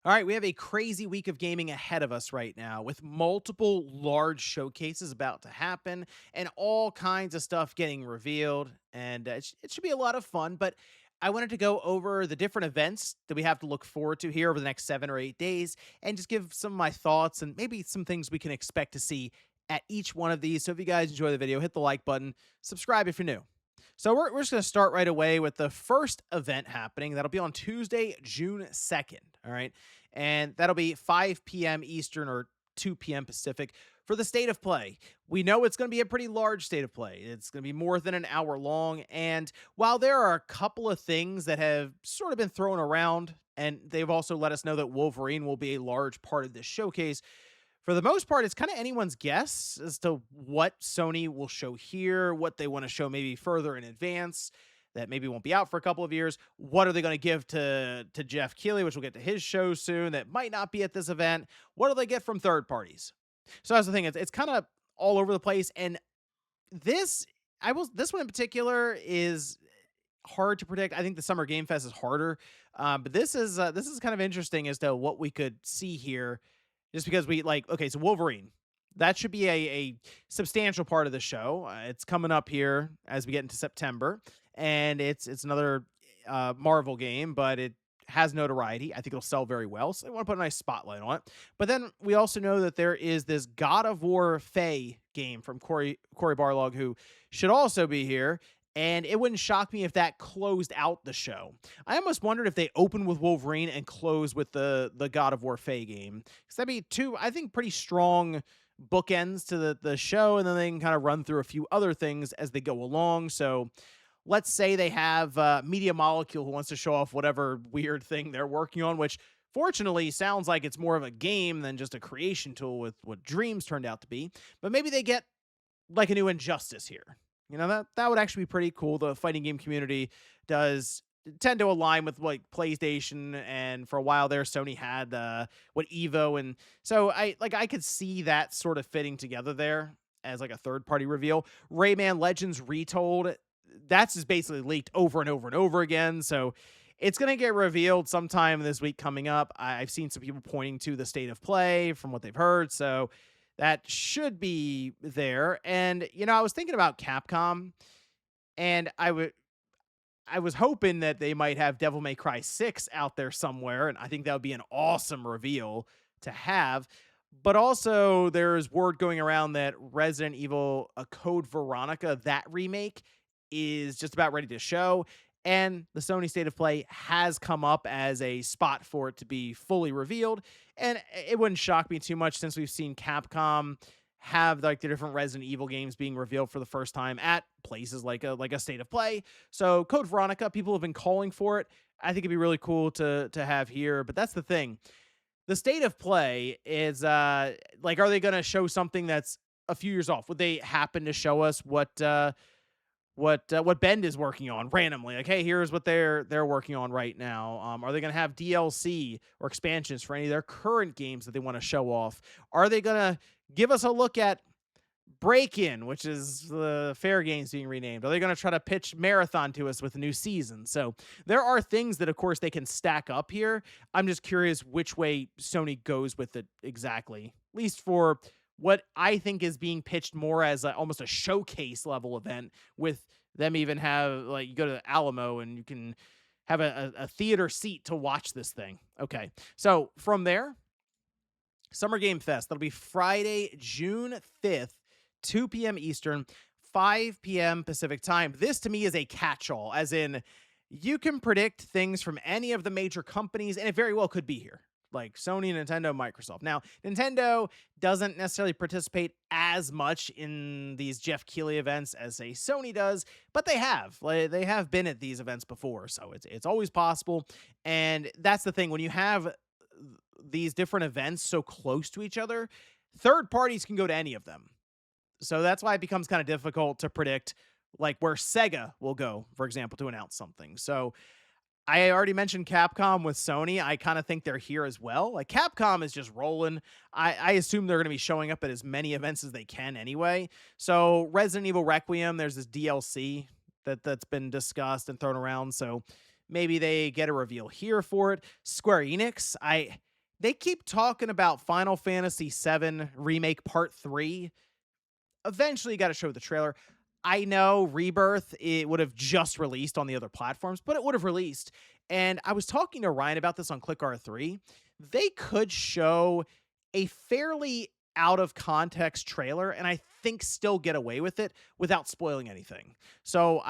All right, we have a crazy week of gaming ahead of us right now with multiple large showcases about to happen and all kinds of stuff getting revealed. And it should be a lot of fun. But I wanted to go over the different events that we have to look forward to here over the next 7 or 8 days and just give some of my thoughts and maybe some things we can expect to see at each one of these. So if you guys enjoy the video, hit the like button, subscribe if you're new. So we're just going to start right away with the first event happening. That'll be on Tuesday, June 2nd. All right. And that'll be 5 p.m. Eastern or 2 p.m. Pacific for the State of Play. We know it's going to be a pretty large State of Play. It's going to be more than an hour long. And while there are a couple of things that have sort of been thrown around, and they've also let us know that Wolverine will be a large part of this showcase, for the most part, it's kind of anyone's guess as to what Sony will show here, what they want to show maybe further in advance that maybe won't be out for a couple of years. What are they going to give to Jeff Keighley, which we'll get to his show soon, that might not be at this event? What do they get from third parties? So that's the thing. It's kind of all over the place. And this, this one in particular is hard to predict. I think the Summer Game Fest is harder. But this is kind of interesting as to what we could see here just because we like, okay, so Wolverine, that should be a substantial part of the show. It's coming up here as we get into September, and it's another Marvel game, but it has notoriety. I think it'll sell very well, so they want to put a nice spotlight on it. But then we also know that there is this God of War Faye game from Corey Barlog, who should also be here. And it wouldn't shock me if that closed out the show. I almost wondered if they open with Wolverine and close with the God of War Faye game. Because that'd be two, I think, pretty strong bookends to the show, and then they can kind of run through a few other things as they go along. So let's say they have Media Molecule who wants to show off whatever weird thing they're working on, which fortunately sounds like it's more of a game than just a creation tool with what Dreams turned out to be. But maybe they get like a new Injustice here. You know, that would actually be pretty cool. The fighting game community does tend to align with like PlayStation, and for a while there Sony had what Evo, and so I could see that sort of fitting together there as like a third party reveal. Rayman Legends Retold, that's just basically leaked over and over and over again. So it's going to get revealed sometime this week coming up. I've seen some people pointing to the State of Play from what they've heard. So that should be there. And, you know, I was thinking about Capcom, and I was hoping that they might have Devil May Cry 6 out there somewhere, and I think that would be an awesome reveal to have. But also, there's word going around that Resident Evil A Code Veronica, that remake, is just about ready to show. And the Sony State of Play has come up as a spot for it to be fully revealed. And it wouldn't shock me too much since we've seen Capcom have like the different Resident Evil games being revealed for the first time at places like a State of Play. So Code Veronica, people have been calling for it. I think it'd be really cool to have here. But that's the thing. The State of Play is like, are they gonna show something that's a few years off? Would they happen to show us what Bend is working on randomly? Like, hey, here's what they're working on right now. Are they going to have DLC or expansions for any of their current games that they want to show off? Are they going to give us a look at Break In, which is the Fair Games being renamed? Are they going to try to pitch Marathon to us with a new season? So there are things that, of course, they can stack up here. I'm just curious which way Sony goes with it exactly, at least for what I think is being pitched more as almost a showcase level event, with them even have like you go to the Alamo and you can have a theater seat to watch this thing. Okay. So from there, Summer Game Fest, that'll be Friday, June 5th, 2 p.m. Eastern, 5 p.m. Pacific time. This to me is a catch-all, as in you can predict things from any of the major companies, and it very well could be here. Like Sony, Nintendo, Microsoft. Now, Nintendo doesn't necessarily participate as much in these Jeff Keighley events as say Sony does, but they have. Like, they have been at these events before, so it's always possible. And that's the thing, when you have these different events so close to each other, third parties can go to any of them. So that's why it becomes kind of difficult to predict like where Sega will go, for example, to announce something. So I already mentioned Capcom with Sony. I kind of think they're here as well. Like Capcom is just rolling. I assume they're going to be showing up at as many events as they can anyway. So Resident Evil Requiem, there's this DLC that's been discussed and thrown around. So maybe they get a reveal here for it. Square Enix, They keep talking about Final Fantasy VII Remake Part 3. Eventually, you got to show the trailer. I know Rebirth, it would have just released on the other platforms, but it would have released. And I was talking to Ryan about this on Click R3. They could show a fairly out of context trailer and I think still get away with it without spoiling anything. So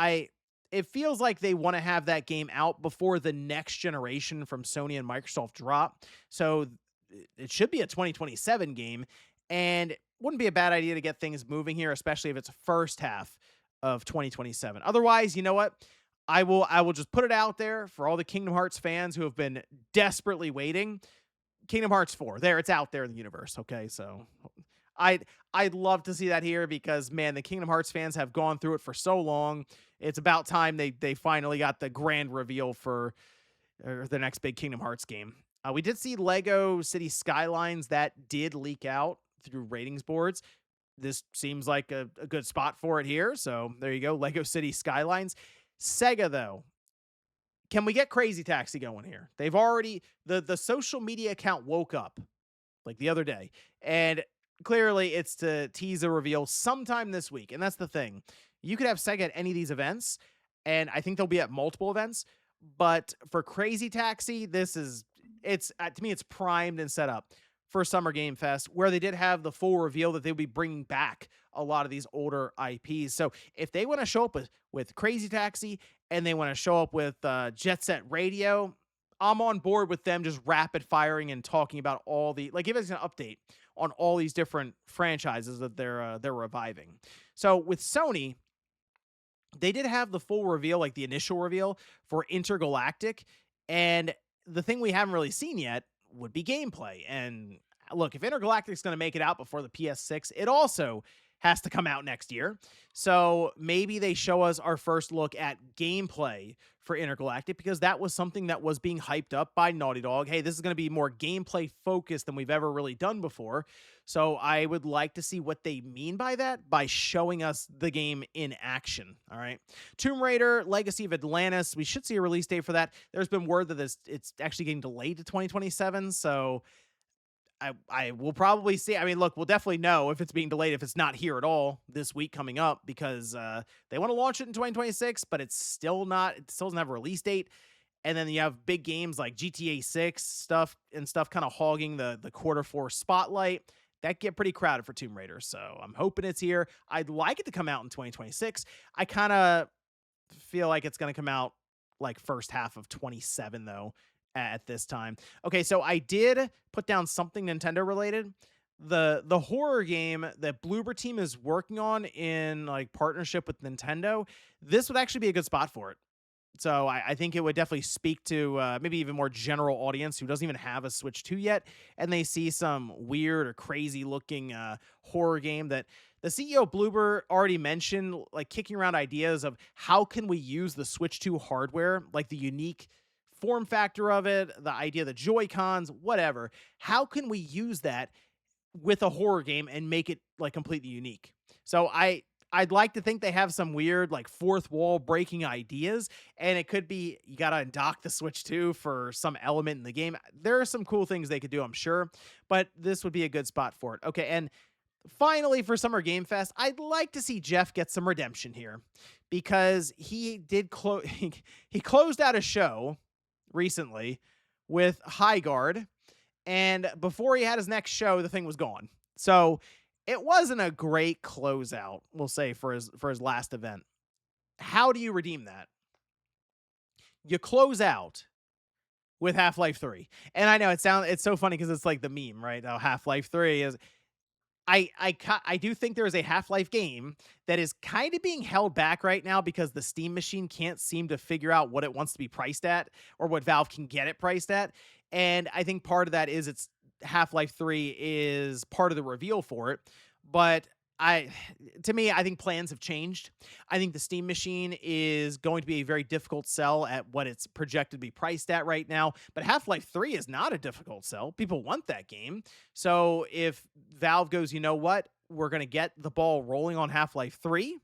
it feels like they want to have that game out before the next generation from Sony and Microsoft drop. So it should be a 2027 game, and wouldn't be a bad idea to get things moving here, especially if it's first half of 2027. Otherwise, you know what? I will just put it out there for all the Kingdom Hearts fans who have been desperately waiting. Kingdom Hearts 4. There, it's out there in the universe. Okay, so I'd love to see that here because man, the Kingdom Hearts fans have gone through it for so long. It's about time they finally got the grand reveal for the next big Kingdom Hearts game. We did see Lego City Skylines that did leak out through ratings boards. This seems like a good spot for it here. So there you go, Lego City Skylines. Sega though, can we get Crazy Taxi going here? They've already the social media account woke up like the other day, and clearly it's to tease a reveal sometime this week. And that's the thing. You could have Sega at any of these events, and I think they'll be at multiple events. But for Crazy Taxi, it's to me, it's primed and set up for Summer Game Fest, where they did have the full reveal that they'll be bringing back a lot of these older IPs. So if they want to show up with Crazy Taxi and they want to show up with Jet Set Radio, I'm on board with them just rapid firing and talking about all the, like, give us an update on all these different franchises that they're reviving. So with Sony, they did have the full reveal, like the initial reveal for Intergalactic, and the thing we haven't really seen yet would be gameplay. And look, if Intergalactic's going to make it out before the PS6, it also has to come out next year. So maybe they show us our first look at gameplay for Intergalactic, because that was something that was being hyped up by Naughty Dog. Hey, this is going to be more gameplay focused than we've ever really done before. So I would like to see what they mean by that, by showing us the game in action. All right. Tomb Raider, Legacy of Atlantis. We should see a release date for that. There's been word that it's actually getting delayed to 2027. So I will probably see. I mean, look, we'll definitely know if it's being delayed, if it's not here at all this week coming up, because they want to launch it in 2026, but it still doesn't have a release date. And then you have big games like GTA 6 stuff kind of hogging the Q4 spotlight. That get pretty crowded for Tomb Raider. So I'm hoping it's here. I'd like it to come out in 2026. I kind of feel like it's going to come out like first half of 27 though at this time. Okay, so I did put down something Nintendo related. The horror game that Bloober Team is working on in like partnership with Nintendo, this would actually be a good spot for it. So I think it would definitely speak to maybe even more general audience who doesn't even have a Switch 2 yet, and they see some weird or crazy looking horror game that the CEO of Bloober already mentioned, like kicking around ideas of how can we use the Switch 2 hardware, like the unique form factor of it, the idea of the Joy-Cons, whatever. How can we use that with a horror game and make it like completely unique? So I'd like to think they have some weird like fourth wall breaking ideas, and it could be you got to undock the Switch 2 for some element in the game. There are some cool things they could do, I'm sure, but this would be a good spot for it. Okay, and finally for Summer Game Fest, I'd like to see Jeff get some redemption here, because he did he closed out a show recently with High Guard, and before he had his next show, the thing was gone. So it wasn't a great closeout, we'll say, for his last event. How do you redeem that? You close out with Half-Life 3. And I know it's so funny because it's like the meme, right? Oh, Half-Life 3 is I do think there is a Half-Life game that is kind of being held back right now because the Steam machine can't seem to figure out what it wants to be priced at or what Valve can get it priced at. And I think part of that is it's Half-Life 3 is part of the reveal for it. But to me, I think plans have changed. I think the Steam machine is going to be a very difficult sell at what it's projected to be priced at right now. But Half-Life 3 is not a difficult sell. People want that game. So if Valve goes, you know what, we're going to get the ball rolling on Half-Life 3,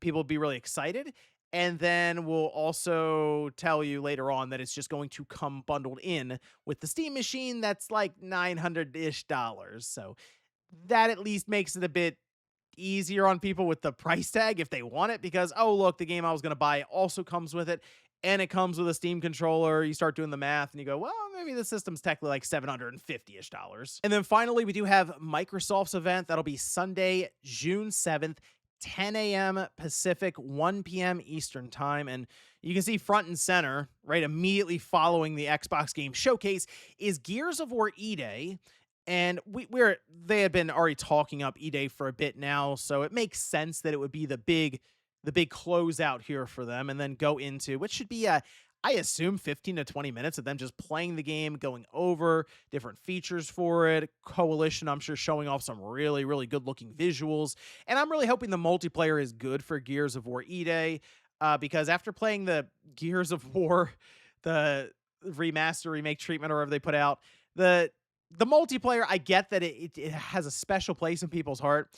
people will be really excited. And then we'll also tell you later on that it's just going to come bundled in with the Steam machine that's like 900-ish dollars. So that at least makes it a bit easier on people with the price tag if they want it because, oh, look, the game I was going to buy also comes with it. And it comes with a Steam controller. You start doing the math and you go, well, maybe the system's technically like 750-ish dollars. And then finally, we do have Microsoft's event. That'll be Sunday, June 7th, 10 a.m. Pacific, 1 p.m. Eastern time. And you can see front and center, right, immediately following the Xbox game showcase is Gears of War E-Day. And they had been already talking up E-Day for a bit now, so it makes sense that it would be the big closeout here for them, and then go into which should be I assume 15 to 20 minutes of them just playing the game, going over different features for it. Coalition, I'm sure, showing off some really, really good looking visuals. And I'm really hoping the multiplayer is good for Gears of War E-Day, because after playing the Gears of War, the remaster, remake treatment, or whatever they put out, the multiplayer, I get that it has a special place in people's heart.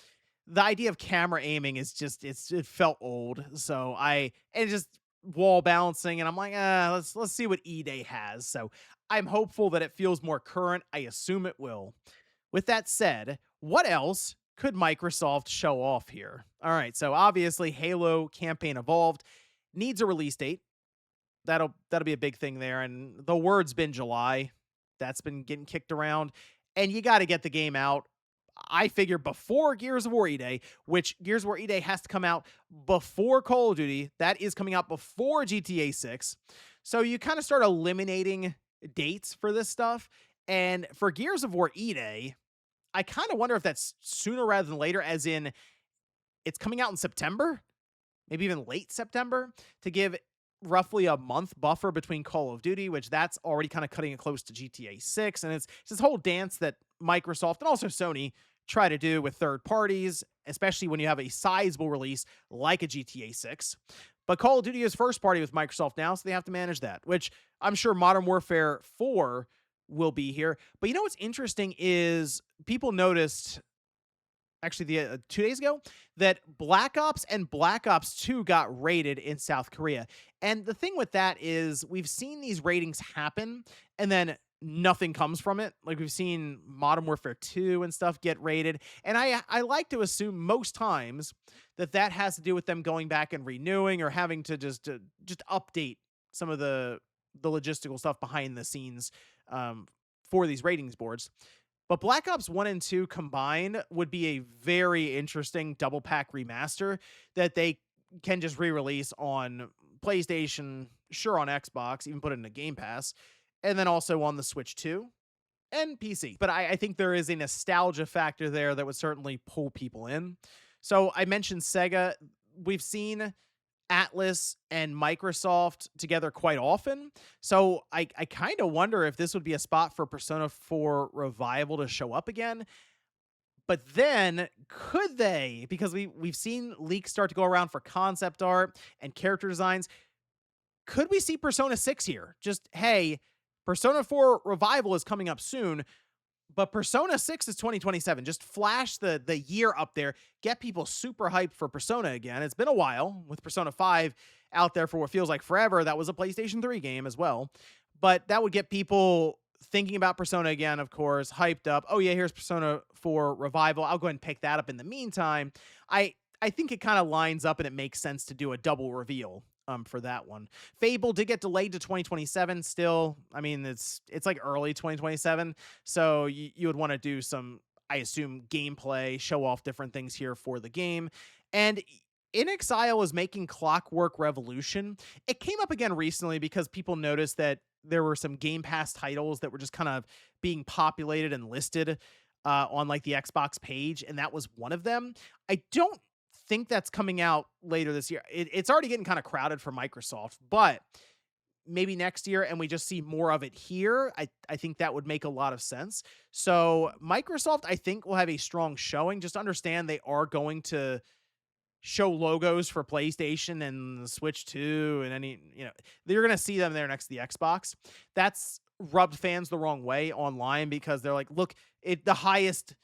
The idea of camera aiming is just it felt old. So and just wall balancing, and I'm like, let's see what E-Day has. So I'm hopeful that it feels more current. I assume it will. With that said, what else could Microsoft show off here? All right, so obviously Halo Campaign Evolved needs a release date. That'll be a big thing there, and the word's been July. That's been getting kicked around, and you got to get the game out. I figure before Gears of War E-Day, which Gears of War E-Day has to come out before Call of Duty. That is coming out before GTA 6. So you kind of start eliminating dates for this stuff. And for Gears of War E-Day, I kind of wonder if that's sooner rather than later, as in it's coming out in September, maybe even late September, to give roughly a month buffer between Call of Duty, which that's already kind of cutting it close to GTA 6. And it's this whole dance that Microsoft and also Sony try to do with third parties, especially when you have a sizable release like a GTA 6. But Call of Duty is first party with Microsoft now, so they have to manage that, which I'm sure Modern Warfare 4 will be here. But you know what's interesting is people noticed actually 2 days ago that Black Ops and Black Ops 2 got rated in South Korea. And the thing with that is we've seen these ratings happen and then nothing comes from it. Like we've seen Modern Warfare 2 and stuff get rated. And I like to assume most times that has to do with them going back and renewing or having to just update some of the logistical stuff behind the scenes for these ratings boards. But Black Ops 1 and 2 combined would be a very interesting double pack remaster that they can just re-release on PlayStation, sure on Xbox, even put it in a Game Pass, and then also on the Switch 2 and PC. But I think there is a nostalgia factor there that would certainly pull people in. So I mentioned Sega. We've seen Atlas and Microsoft together quite often. So I kind of wonder if this would be a spot for Persona 4 Revival to show up again. But then could they? Because we've seen leaks start to go around for concept art and character designs. Could we see Persona 6 here? Just, hey, Persona 4 Revival is coming up soon, but Persona 6 is 2027. Just flash the year up there. Get people super hyped for Persona again. It's been a while with Persona 5 out there for what feels like forever. That was a PlayStation 3 game as well. But that would get people thinking about Persona again, of course, hyped up. Oh yeah, here's Persona 4 Revival. I'll go ahead and pick that up in the meantime. I think it kind of lines up and it makes sense to do a double reveal for that one. Fable did get delayed to 2027 still. I mean, it's like early 2027. So you would want to do some, I assume, gameplay, show off different things here for the game. And inXile is making Clockwork Revolution. It came up again recently because people noticed that there were some Game Pass titles that were just kind of being populated and listed on like the Xbox page, and that was one of them. I don't think that's coming out later this year. It's already getting kind of crowded for Microsoft, but maybe next year and we just see more of it here. I think that would make a lot of sense. So Microsoft, I think, will have a strong showing. Just understand they are going to show logos for PlayStation and Switch 2 and you're going to see them there next to the Xbox. That's rubbed fans the wrong way online because they're like, look, the highest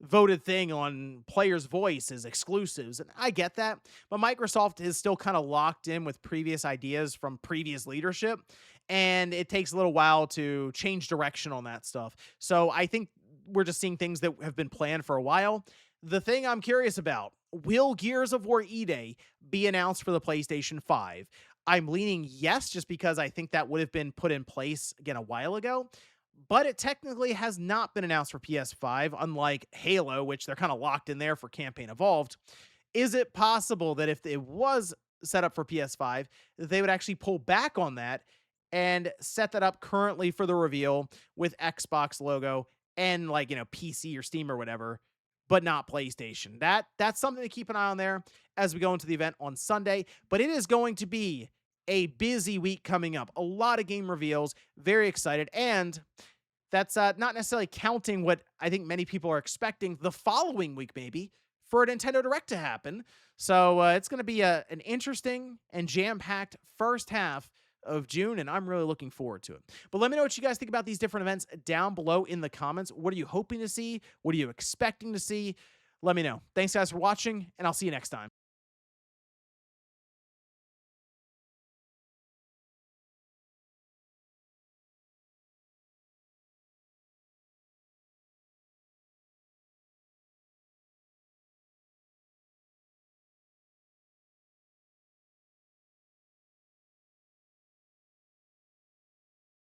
voted thing on Player's Voice as exclusives. And I get that. But Microsoft is still kind of locked in with previous ideas from previous leadership. And it takes a little while to change direction on that stuff. So I think we're just seeing things that have been planned for a while. The thing I'm curious about, will Gears of War E-Day be announced for the PlayStation 5? I'm leaning yes, just because I think that would have been put in place again a while ago. But it technically has not been announced for PS5, unlike Halo, which they're kind of locked in there for Campaign Evolved. Is it possible that if it was set up for PS5, they would actually pull back on that and set that up currently for the reveal with Xbox logo and like, PC or Steam or whatever, but not PlayStation? That's something to keep an eye on there as we go into the event on Sunday, but it is going to be a busy week coming up. A lot of game reveals, very excited, and that's not necessarily counting what I think many people are expecting the following week, maybe, for a Nintendo Direct to happen. So it's going to be an interesting and jam packed first half of June, and I'm really looking forward to it. But let me know what you guys think about these different events down below in the comments. What are you hoping to see? What are you expecting to see? Let me know. Thanks, guys, for watching, and I'll see you next time.